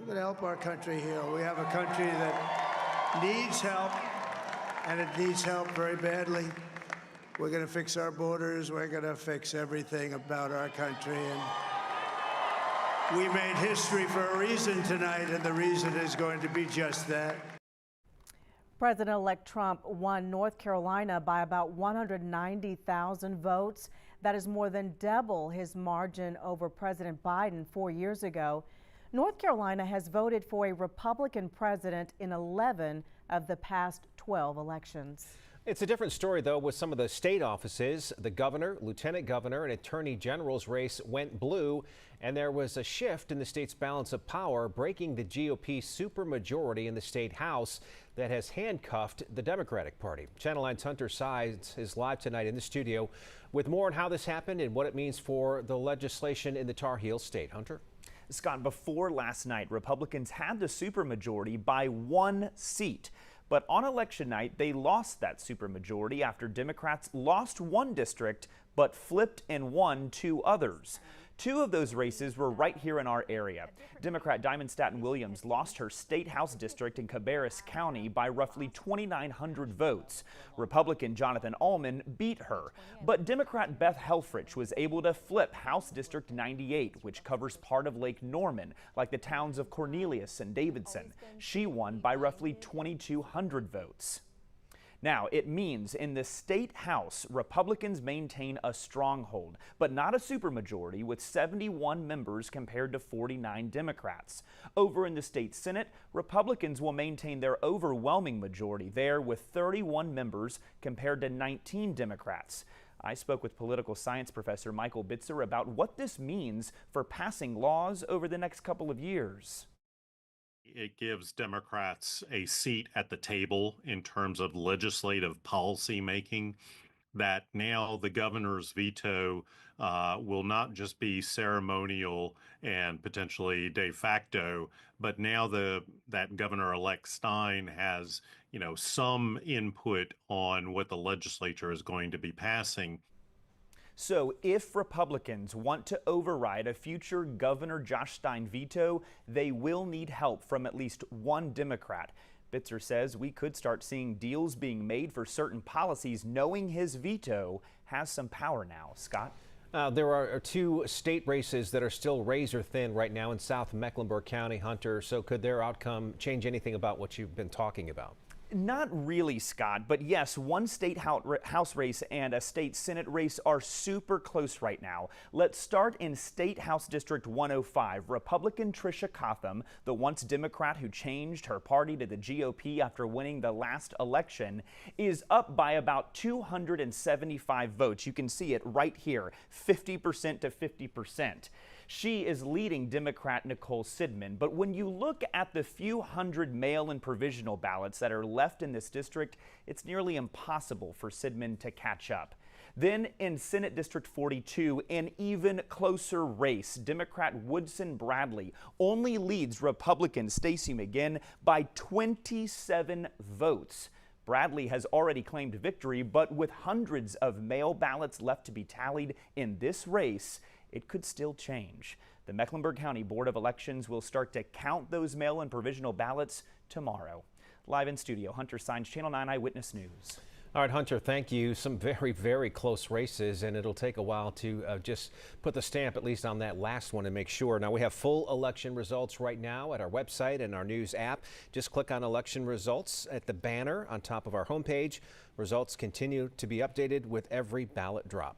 going to help our country heal. We have a country that needs help, and it needs help very badly. We're going to fix our borders. We're going to fix everything about our country. And we made history for a reason tonight, and the reason is going to be just that. President-elect Trump won North Carolina by about 190,000 votes. That is more than double his margin over President Biden 4 years ago. North Carolina has voted for a Republican president in 11 of the past 12 elections. It's a different story, though, with some of the state offices. The governor, lieutenant governor, and attorney general's race went blue, and there was a shift in the state's balance of power, breaking the GOP supermajority in the state House that has handcuffed the Democratic Party. Channel 9's Hunter Sides is live tonight in the studio with more on how this happened and what it means for the legislation in the Tar Heel state. Hunter? Scott, before last night, Republicans had the supermajority by 1 seat. But on election night, they lost that supermajority after Democrats lost 1 district, but flipped and won 2 others. 2 of those races were right here in our area. Democrat Diamond Staten Williams lost her state house district in Cabarrus County by roughly 2,900 votes. Republican Jonathan Allman beat her, but Democrat Beth Helfrich was able to flip House District 98, which covers part of Lake Norman, like the towns of Cornelius and Davidson. She won by roughly 2,200 votes. Now, it means in the state House, Republicans maintain a stronghold, but not a supermajority, with 71 members compared to 49 Democrats. Over in the state Senate, Republicans will maintain their overwhelming majority there with 31 members compared to 19 Democrats. I spoke with political science professor Michael Bitzer about what this means for passing laws over the next couple of years. It gives Democrats a seat at the table in terms of legislative policy making, that now the governor's veto will not just be ceremonial and potentially de facto, but now that Governor-elect Stein has, some input on what the legislature is going to be passing. So if Republicans want to override a future Governor Josh Stein veto, they will need help from at least 1 Democrat. Bitzer says we could start seeing deals being made for certain policies, knowing his veto has some power now. Scott? There are 2 state races that are still razor thin right now in South Mecklenburg County, Hunter. So could their outcome change anything about what you've been talking about? Not really, Scott, but yes, 1 state House race and a state Senate race are super close right now. Let's start in State House District 105. Republican Tricia Cotham, the once Democrat who changed her party to the GOP after winning the last election, is up by about 275 votes. You can see it right here, 50% to 50%. She is leading Democrat Nicole Sidman, but when you look at the few hundred mail-in provisional ballots that are left in this district, it's nearly impossible for Sidman to catch up. Then in Senate District 42, an even closer race, Democrat Woodson Bradley only leads Republican Stacey McGinn by 27 votes. Bradley has already claimed victory, but with hundreds of mail ballots left to be tallied in this race, it could still change. The Mecklenburg County Board of Elections will start to count those mail-in provisional ballots tomorrow. Live in studio, Hunter Sides, Channel 9 Eyewitness News. All right, Hunter, thank you. Some very, very close races, and it'll take a while to just put the stamp at least on that last one and make sure. Now, we have full election results right now at our website and our news app. Just click on election results at the banner on top of our homepage. Results continue to be updated with every ballot drop.